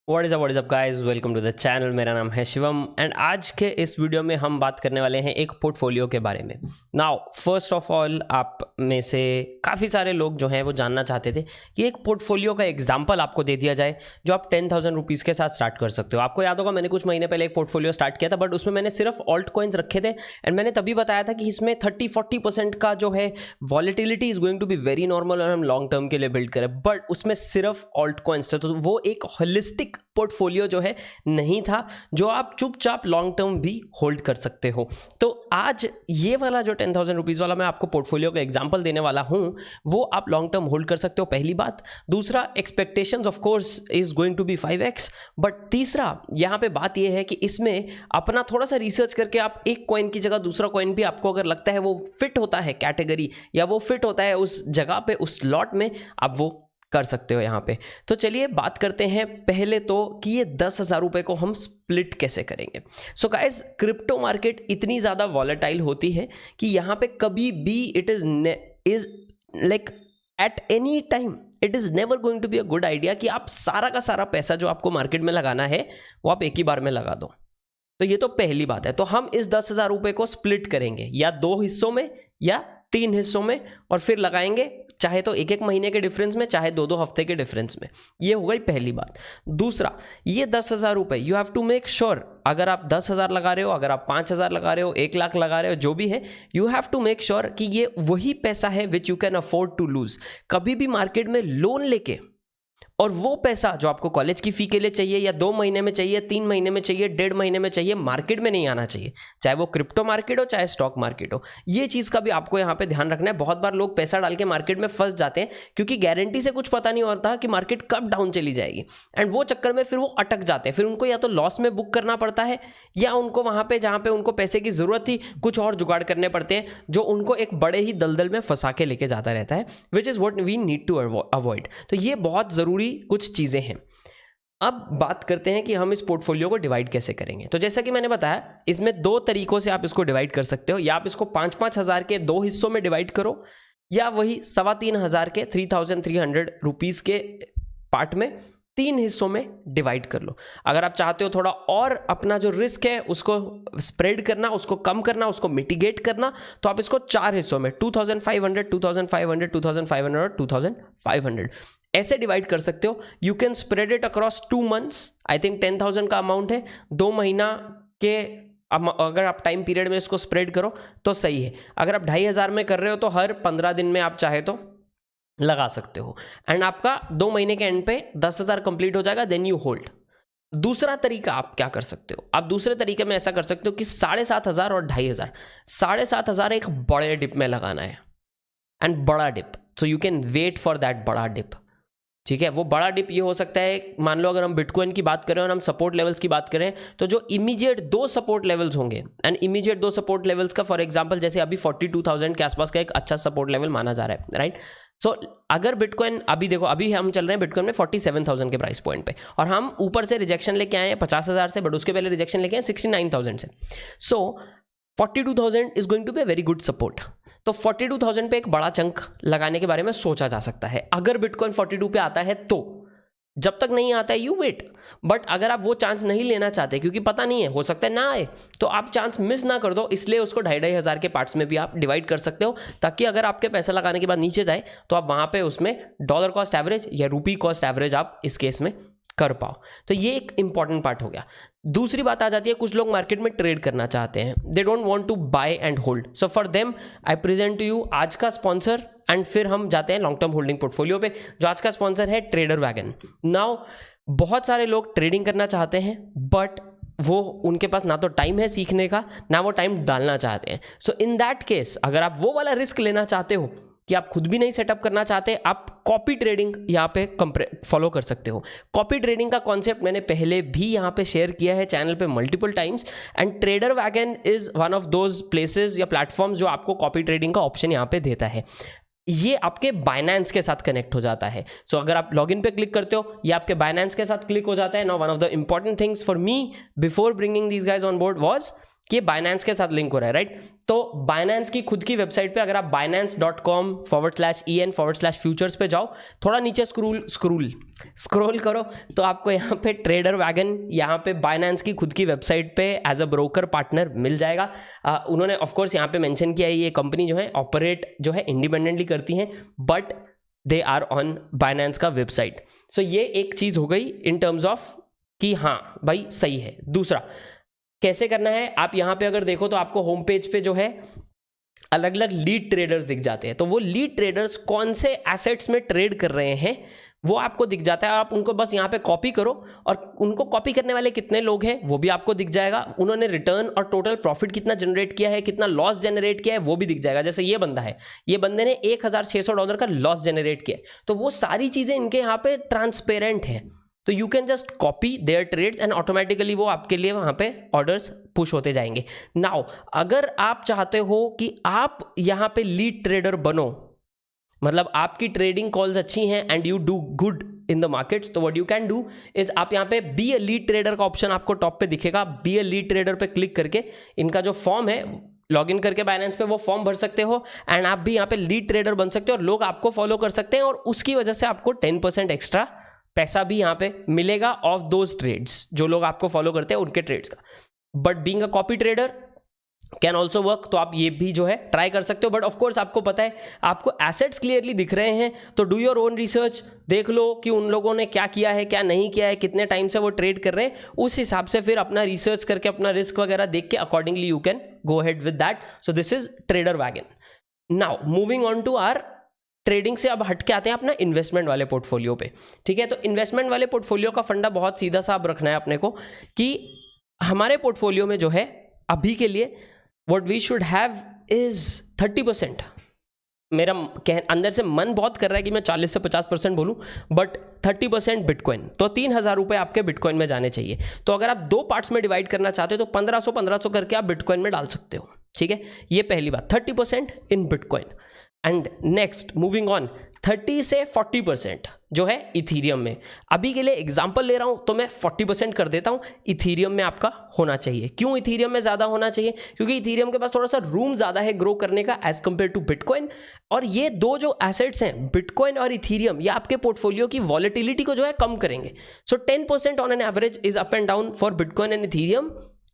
What is up guys, welcome to the channel. मेरा नाम है शिवम एंड आज के इस वीडियो में हम बात करने वाले हैं एक पोर्टफोलियो के बारे में। नाउ फर्स्ट ऑफ ऑल, आप में से काफ़ी सारे लोग जो हैं वो जानना चाहते थे कि एक पोर्टफोलियो का एग्जांपल आपको दे दिया जाए जो आप 10,000 रुपीज़ के साथ स्टार्ट कर सकते हो। आपको याद होगा मैंने कुछ महीने पहले एक पोर्टफोलियो स्टार्ट किया था, बट उसमें मैंने सिर्फ ऑल्ट कॉइन्स रखे थे एंड मैंने तभी बताया था कि इसमें 30-40% का जो है volatility is going to be very normal और हम लॉन्ग टर्म के लिए बिल्ड करें, बट उसमें सिर्फ ऑल्ट कॉइन्स थे, तो वो एक होलिस्टिक पोर्टफोलियो जो है नहीं था जो आप चुपचाप लॉन्ग टर्म भी होल्ड कर सकते हो। तो आज ये वाला जो 10,000 रुपीज़ वाला मैं आपको पोर्टफोलियो का एग्जांपल देने वाला हूं वो आप लॉन्ग टर्म होल्ड कर सकते हो, पहली बात। दूसरा, expectations of course is going to be 5x, but तीसरा यहाँ पे बात ये है कि इसमें अपना थोड़ा सा रिसर्च करके आप एक कॉइन की जगह दूसरा कॉइन भी आपको अगर लगता है वो फिट होता है कैटेगरी या वो फिट होता है उस जगह पे उस स्लॉट में, आप वो कर सकते हो यहाँ पे। तो चलिए बात करते हैं पहले तो कि ये 10,000 रुपए को हम स्प्लिट कैसे करेंगे। सो गाइस, क्रिप्टो मार्केट इतनी ज़्यादा वॉलेटाइल होती है कि यहाँ पे कभी भी it is like at any time it is never going to be a good idea कि आप सारा का सारा पैसा जो आपको मार्केट में लगाना है वो आप एक ही बार में लगा दो। तो ये तो पहली बात है। तो हम इस 10,000 रुपए को स्प्लिट करेंगे या 2 हिस्सों में या 3 हिस्सों में और फिर लगाएंगे, चाहे तो एक महीने के डिफरेंस में, चाहे 2 हफ्ते के डिफरेंस में। ये हो गई पहली बात। दूसरा, ये 10,000 रुपए you have to make sure, अगर आप 10,000 लगा रहे हो, अगर आप 5,000 लगा रहे हो, 1 लाख लगा रहे हो, जो भी है, you have to make sure कि ये वही पैसा है which you can afford to lose. कभी भी मार्केट में लोन लेके और वो पैसा जो आपको कॉलेज की फी के लिए चाहिए या 2 महीने में चाहिए, 3 महीने में चाहिए, 1.5 महीने में चाहिए, मार्केट में नहीं आना चाहिए, चाहे वो क्रिप्टो मार्केट हो चाहे स्टॉक मार्केट हो। ये चीज़ का भी आपको यहाँ पे ध्यान रखना है। बहुत बार लोग पैसा डाल के मार्केट में फंस जाते हैं क्योंकि गारंटी से कुछ पता नहीं होता कि मार्केट कब डाउन चली जाएगी एंड वो चक्कर में फिर वो अटक जाते हैं। फिर उनको या तो लॉस में बुक करना पड़ता है या उनको वहाँ पर जहाँ पे उनको पैसे की ज़रूरत थी कुछ और जुगाड़ करने पड़ते हैं जो उनको एक बड़े ही दलदल में फंसा के लेके जाता रहता है, which is what we need to avoid. तो ये बहुत ज़रूरी कुछ चीज़ें हैं। अब बात करते हैं कि हम इस पोर्टफोलियो को डिवाइड कैसे करेंगे। तो जैसा कि मैंने बताया, इसमें 2 तरीकों से आप इसको डिवाइड कर सकते हो। या आप इसको 5-5 हज़ार के 2 हिस्सों में डिवाइड करो या वही 3,500 के 3,300 रुपीज़ के पार्ट में 3 हिस्सों में डिवाइड कर लो। अगर आप चाहते हो थोड़ा और अपना जो रिस्क है उसको स्प्रेड करना, उसको कम करना, उसको मिटिगेट करना, तो आप इसको 4 हिस्सों में 2,500, 2,500, 2,500 और 2,500 ऐसे डिवाइड कर सकते हो। You can spread it across 2 months. I think 10,000 का अमाउंट है, 2 महीना के अगर आप टाइम पीरियड में इसको स्प्रेड करो तो सही है। अगर आप 2,500 में कर रहे हो तो हर 15 दिन में आप चाहे तो लगा सकते हो एंड आपका 2 महीने के एंड पे 10,000 कंप्लीट हो जाएगा, देन यू होल्ड। दूसरा तरीका आप क्या कर सकते हो, आप दूसरे तरीके में ऐसा कर सकते हो कि 7,500 और 2,500, 7,500 एक बड़े डिप में लगाना है एंड बड़ा dip, so you can wait for that बड़ा डिप। ठीक है, वो बड़ा डिप ये हो सकता है, मान लो अगर हम बिटकॉइन की बात करें और हम सपोर्ट लेवल्स की बात करें तो जो इमीडिएट 2 सपोर्ट लेवल्स होंगे एंड इमीडिएट 2 सपोर्ट लेवल्स का फॉर एग्जांपल जैसे अभी 42,000 के आसपास का एक अच्छा सपोर्ट लेवल माना जा रहा है, राइट। सो अगर बिटकॉइन अभी देखो, अभी हम चल रहे हैं बिटकॉइन में 47,000 के प्राइस पॉइंट पे और हम ऊपर से रिजेक्शन लेके आए हैं 50,000 से, बट उसके पहले रिजेक्शन लेके आए 69,000 से। So 42,000 is going to be a very good support. तो 42,000 पे एक बड़ा चंक लगाने के बारे में सोचा जा सकता है। अगर बिटकॉइन 42 पे आता है तो, जब तक नहीं आता है यू वेट। बट अगर आप वो चांस नहीं लेना चाहते क्योंकि पता नहीं है, हो सकता है ना आए, तो आप चांस मिस ना कर दो, इसलिए उसको 2,500 के पार्ट्स में भी आप डिवाइड कर सकते हो ताकि अगर आपके पैसा लगाने के बाद नीचे जाए तो आप वहाँ पे उसमें डॉलर कॉस्ट एवरेज या रूपी कॉस्ट एवरेज आप इस केस में कर पाओ। तो ये एक इंपॉर्टेंट पार्ट हो गया। दूसरी बात आ जाती है, कुछ लोग मार्केट में ट्रेड करना चाहते हैं, they don't want to buy and hold. So for them I present to you आज का स्पॉन्सर एंड फिर हम जाते हैं लॉन्ग टर्म होल्डिंग पोर्टफोलियो पे। जो आज का स्पॉन्सर है ट्रेडर वैगन। नाउ बहुत सारे लोग ट्रेडिंग करना चाहते हैं बट वो उनके पास ना तो टाइम है सीखने का, ना वो टाइम डालना चाहते हैं। सो इन दैट केस अगर आप वो वाला रिस्क लेना चाहते हो कि आप खुद भी नहीं सेटअप करना चाहते, आप कॉपी ट्रेडिंग यहाँ पे फॉलो कर सकते हो। कॉपी ट्रेडिंग का कॉन्सेप्ट मैंने पहले भी यहाँ पे शेयर किया है चैनल पे multiple times and trader wagon is one of those places या प्लेटफॉर्म्स जो आपको कॉपी ट्रेडिंग का ऑप्शन यहाँ पे देता है। ये आपके बाइनेंस के साथ कनेक्ट हो जाता है। सो अगर आप लॉगिन पे क्लिक करते हो ये आपके बाइनेंस के साथ क्लिक हो जाता है। Now one of the important things for me before bringing these guys on board was कि बाइनेंस के साथ लिंक हो रहा है, राइट। तो बाइनेंस की खुद की वेबसाइट पे अगर आप binance.com/en/futures पे जाओ, थोड़ा नीचे स्क्रॉल करो तो आपको यहाँ पे ट्रेडर वैगन, यहाँ पे बाइनेंस की खुद की वेबसाइट पे एज अ ब्रोकर पार्टनर मिल जाएगा। उन्होंने ऑफकोर्स यहाँ पे मेंशन किया है ये कंपनी जो है ऑपरेट जो है इंडिपेंडेंटली करती हैं, but they are on Binance का वेबसाइट। सो ये एक चीज़ हो गई इन टर्म्स ऑफ कि हाँ भाई सही है। दूसरा कैसे करना है, आप यहाँ पे अगर देखो तो आपको होम पेज पे जो है अलग अलग लीड ट्रेडर्स दिख जाते हैं। तो वो लीड ट्रेडर्स कौन से एसेट्स में ट्रेड कर रहे हैं वो आपको दिख जाता है। आप उनको बस यहाँ पे कॉपी करो और उनको कॉपी करने वाले कितने लोग हैं वो भी आपको दिख जाएगा। उन्होंने रिटर्न और टोटल प्रॉफिट कितना जनरेट किया है, कितना लॉस जनरेट किया है वो भी दिख जाएगा। जैसे ये बंदा है, ये बंदे ने $1600 का लॉस जनरेट किया, तो वो सारी चीज़ें इनके यहाँ पे ट्रांसपेरेंट है। तो you can just copy their trades and automatically वो आपके लिए वहाँ पे ऑर्डर्स पुश होते जाएंगे। नाउ अगर आप चाहते हो कि आप यहाँ पे लीड ट्रेडर बनो, मतलब आपकी ट्रेडिंग कॉल्स अच्छी हैं and you do good in the markets, तो what you can do is आप यहाँ पे बी अ लीड ट्रेडर का ऑप्शन आपको टॉप पे दिखेगा। बी अ लीड ट्रेडर पे क्लिक करके इनका जो फॉर्म है, लॉगिन करके बाइनेंस पे वो फॉर्म भर सकते हो एंड आप भी यहाँ पे लीड ट्रेडर बन सकते हो और लोग आपको फॉलो कर सकते हैं और उसकी वजह से आपको 10% एक्स्ट्रा पैसा भी यहाँ पे मिलेगा ऑफ दोज ट्रेड्स, जो लोग आपको फॉलो करते हैं उनके ट्रेड्स का। But being a copy trader can also work, तो आप ये भी जो है ट्राई कर सकते हो। बट ऑफकोर्स आपको पता है आपको एसेट्स क्लियरली दिख रहे हैं, तो डू योर ओन रिसर्च, देख लो कि उन लोगों ने क्या किया है क्या नहीं किया है, कितने टाइम से वो ट्रेड कर रहे हैं, उस हिसाब से फिर अपना रिसर्च करके अपना रिस्क वगैरह देख के accordingly you can go ahead with that. So this is Trader Wagon. Now moving on to our trading से अब हट के आते हैं अपना इन्वेस्टमेंट वाले पोर्टफोलियो पे, ठीक है। तो इन्वेस्टमेंट वाले पोर्टफोलियो का फंडा बहुत सीधा सा अब रखना है अपने को कि हमारे पोर्टफोलियो में जो है अभी के लिए what we should have is 30%। मेरा अंदर से मन बहुत कर रहा है कि मैं 40 से 50% बोलूं, बट 30% बिटकॉइन, तो 3000 रुपये आपके बिटकॉइन में जाने चाहिए। तो अगर आप 2 पार्ट्स में डिवाइड करना चाहते हो तो 1500 करके आप बिटकॉइन में डाल सकते हो, ठीक है। ये पहली बात, 30% in bitcoin. And next moving on, 30 से 40% जो है इथीरियम में। अभी के लिए एग्जांपल ले रहा हूं तो मैं 40% कर देता हूं, इथीरियम में आपका होना चाहिए। क्यों इथीरियम में ज़्यादा होना चाहिए? क्योंकि इथीरियम के पास थोड़ा सा रूम ज़्यादा है ग्रो करने का एज कंपेयर टू बिटकॉइन। और ये दो जो एसेट्स हैं बिटकॉइन और इथीरियम, ये आपके पोर्टफोलियो की वॉलेटिलिटी को जो है कम करेंगे। सो 10% on an average is up and down for bitcoin and Ethereum.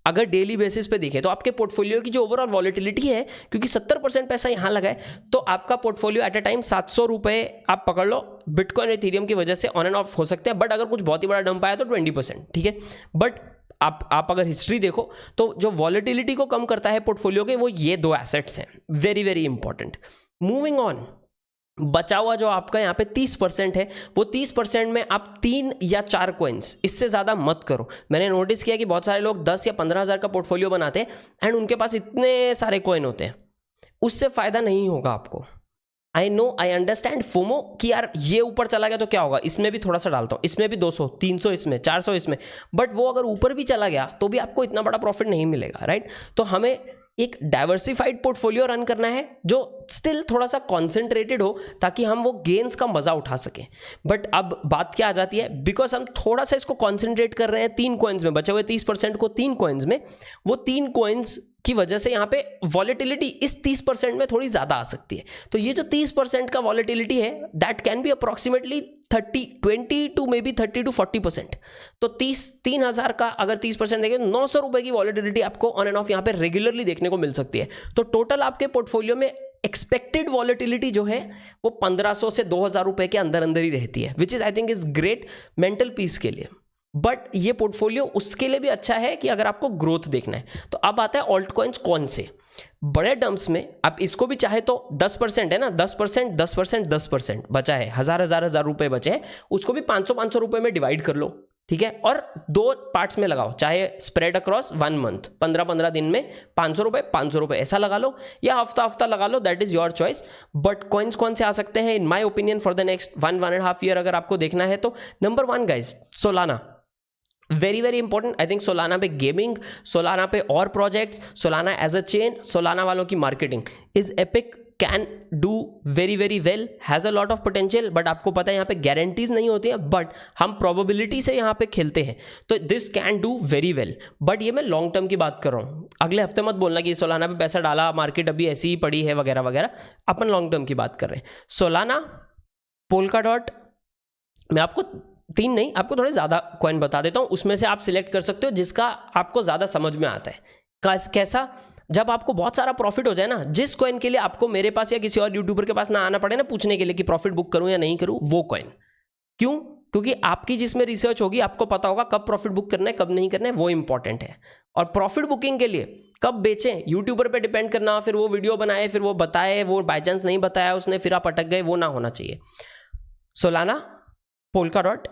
अगर डेली बेसिस पे देखें तो आपके पोर्टफोलियो की जो ओवरऑल वॉलेटिलिटी है, क्योंकि 70% पैसा यहाँ लगा है, तो आपका पोर्टफोलियो एट अ टाइम 700 रुपये आप पकड़ लो बिटकॉइन और इथीरियम की वजह से ऑन एंड ऑफ हो सकते हैं। बट अगर कुछ बहुत ही बड़ा डंप आया तो 20%, ठीक है। बट आप अगर हिस्ट्री देखो तो जो वॉलेटिलिटी को कम करता है पोर्टफोलियो के, वो ये दो एसेट्स हैं, very very important. Moving on, बचा हुआ जो आपका यहाँ पे 30% है, वो 30% में आप 3 या 4 कॉइन्स, इससे ज़्यादा मत करो। मैंने नोटिस किया कि बहुत सारे लोग 10 या 15 हज़ार का पोर्टफोलियो बनाते हैं एंड उनके पास इतने सारे कॉइन होते हैं, उससे फ़ायदा नहीं होगा आपको। I know, I understand FOMO कि यार ये ऊपर चला गया तो क्या होगा, इसमें भी थोड़ा सा डालता हूँ, इसमें भी 200 300 इसमें 400 इसमें, बट वो अगर ऊपर भी चला गया तो भी आपको इतना बड़ा प्रॉफिट नहीं मिलेगा, राइट। तो हमें एक डाइवर्सिफाइड पोर्टफोलियो रन करना है जो स्टिल थोड़ा सा कॉन्सेंट्रेटेड हो, ताकि हम वो गेन्स का मजा उठा सकें। बट अब बात क्या आ जाती है, बिकॉज हम थोड़ा सा इसको कॉन्सेंट्रेट कर रहे हैं 3 कॉइन्स में, बचे हुए 30% को 3 कॉइन्स में, वो 3 कॉइन्स की वजह से यहाँ पे वॉलेटिलिटी इस 30% में थोड़ी ज़्यादा आ सकती है। तो ये जो 30% का वॉलेटिलिटी है, that can be approximately 20 to maybe 30 to 40%। तो 3,000 का अगर 30% देखें, 900 रुपये की वॉलेटिलिटी आपको ऑन एंड ऑफ यहाँ पे रेगुलरली देखने को मिल सकती है। तो टोटल आपके पोर्टफोलियो में एक्सपेक्टेड वॉलेटिलिटी जो है वो 1500 से 2000 रुपये के अंदर अंदर ही रहती है, which is I think is great mental peace के लिए। बट ये पोर्टफोलियो उसके लिए भी अच्छा है कि अगर आपको ग्रोथ देखना है। तो अब आता है ऑल्ट कॉइन्स कौन से बड़े डम्प्स में, आप इसको भी चाहे तो 10% है ना, 10% 10% 10% बचा है, हजार रुपए बचे हैं, उसको भी 500 रुपए में डिवाइड कर लो, ठीक है। और 2 पार्ट्स में लगाओ, चाहे स्प्रेड अक्रॉस 1 मंथ, 15 दिन में 500 रुपए ऐसा लगा लो, या हफ्ता लगा लो, that is your choice. But coins कौन से आ सकते हैं in my opinion for the next 1.5 year अगर आपको देखना है तो, number 1 guys, Solana, very very important. I think Solana पे गेमिंग, सोलाना पे और projects, Solana as a chain, Solana वालों की marketing is epic. Can do very very well, has a lot of potential, but आपको पता है यहाँ पे गारंटीज नहीं होती है, बट हम प्रोबेबिलिटी से यहाँ पे खेलते हैं, तो this can do very well. But ये मैं लॉन्ग टर्म की बात कर रहा हूँ, अगले हफ्ते मत बोलना कि सोलाना पे पैसा डाला, मार्केट अभी ऐसी ही पड़ी है वगैरह वगैरह, अपन लॉन्ग टर्म की बात कर रहे हैं। सोलाना, पोल्काडॉट, मैं आपको 3 नहीं, आपको थोड़े ज़्यादा कॉइन बता देता हूँ, उसमें से आप सिलेक्ट कर सकते हो जिसका आपको ज़्यादा समझ में आता है। कैसा? जब आपको बहुत सारा प्रॉफिट हो जाए ना, जिस कॉइन के लिए आपको मेरे पास या किसी और यूट्यूबर के पास ना आना पड़े ना पूछने के लिए कि प्रॉफिट बुक करूं या नहीं करूं, वो कॉइन। क्यों? क्योंकि आपकी जिसमें रिसर्च होगी, आपको पता होगा कब प्रॉफिट बुक करना है, कब नहीं करना है, वो इंपॉर्टेंट है। और प्रॉफिट बुकिंग के लिए कब बेचें, यूट्यूबर पे डिपेंड करना, फिर वो वीडियो बनाए, फिर वो बताए, वो बाई चांस नहीं बताया उसने, फिर आप अटक गए, वो ना होना चाहिए। सोलाना, पोल्काडॉट,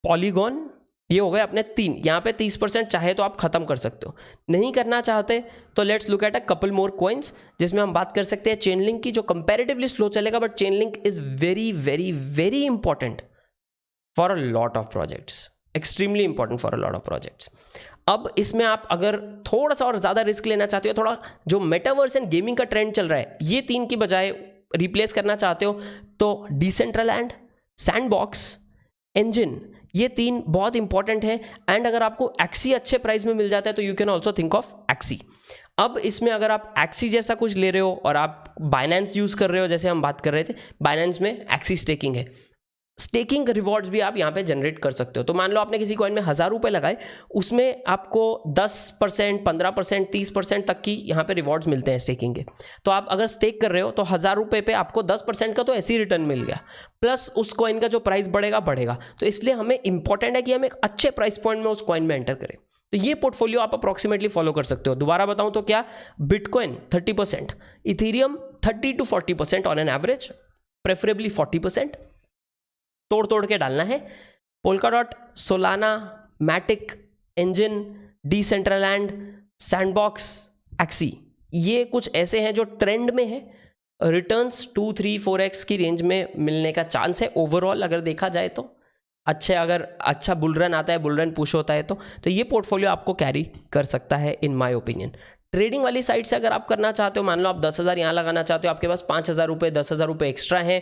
पॉलीगॉन, ये हो गए अपने 3। यहाँ पे 30% चाहे तो आप खत्म कर सकते हो, नहीं करना चाहते तो let's look at a couple more coins, जिसमें हम बात कर सकते हैं चेनलिंक की, जो कंपैरेटिवली स्लो चलेगा, but Chainlink is very very very important for a lot of projects, extremely important for a lot of projects. अब इसमें आप अगर थोड़ा सा और ज़्यादा रिस्क लेना चाहते हो, थोड़ा जो मेटावर्स एंड गेमिंग का ट्रेंड चल रहा है, ये 3 की बजाय रिप्लेस करना चाहते हो, तो डिसेंट्रलैंड, सैंडबॉक्स, एंजिन, ये 3 बहुत इंपॉर्टेंट है। एंड अगर आपको एक्सी अच्छे प्राइस में मिल जाता है तो you can also think of Axie. अब इसमें अगर आप एक्सी जैसा कुछ ले रहे हो और आप बाइनेंस यूज़ कर रहे हो, जैसे हम बात कर रहे थे, बाइनेंस में एक्सी स्टेकिंग है, स्टेकिंग रिवॉर्ड्स भी आप यहाँ पे जनरेट कर सकते हो। तो मान लो आपने किसी कॉइन में 1000 रुपये लगाए, उसमें आपको 10%, 15%, 30% तक की यहाँ पे रिवॉर्ड्स मिलते हैं स्टेकिंग के। तो आप अगर स्टेक कर रहे हो तो 1000 रुपये पे आपको 10% का तो ऐसे ही रिटर्न मिल गया, प्लस उस कॉइन का जो प्राइस बढ़ेगा। तो इसलिए हमें इंपॉर्टेंट है कि हम एक अच्छे प्राइस पॉइंट में उस कॉइन में एंटर करें। तो ये पोर्टफोलियो आप अप्रॉक्सीमेटली फॉलो कर सकते हो। दोबारा बताऊं तो क्या, Bitcoin 30%, Ethereum 30 to 40% on an average, preferably 40%, तोड़ के डालना है। Polkadot, Solana, Matic, Enjin, Decentraland, Sandbox, Axie, ये कुछ ऐसे हैं जो ट्रेंड में है, रिटर्न्स 2, 3, 4x की रेंज में मिलने का चांस है ओवरऑल अगर देखा जाए तो। अगर अच्छा बुल रन आता है, बुल रन पुश होता है तो ये पोर्टफोलियो आपको कैरी कर सकता है इन माय ओपिनियन। ट्रेडिंग वाली साइड से अगर आप करना चाहते हो, मान लो आप 10,000 यहाँ लगाना चाहते हो, आपके पास 5,000 रुपये, 10,000 रुपये एक्स्ट्रा हैं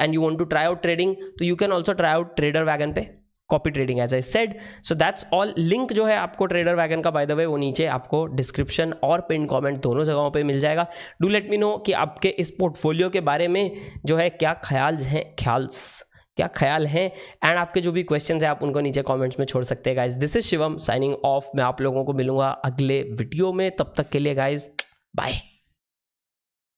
and you want to try out trading, तो you can also try out trader wagon पे, copy trading as I said. So that's all. Link जो है आपको ट्रेडर वैगन का बाय द वे वो नीचे आपको डिस्क्रिप्शन और पिन कमेंट दोनों जगहों पे मिल जाएगा। डू लेट मी नो कि आपके इस पोर्टफोलियो के बारे में जो है क्या ख्याल हैं एंड आपके जो भी क्वेश्चंस हैं आप उनको नीचे कमेंट्स में छोड़ सकते हैं guys. This is Shivam signing off. मैं आप लोगों को मिलूंगा अगले वीडियो में, तब तक के लिए गाइज बाय।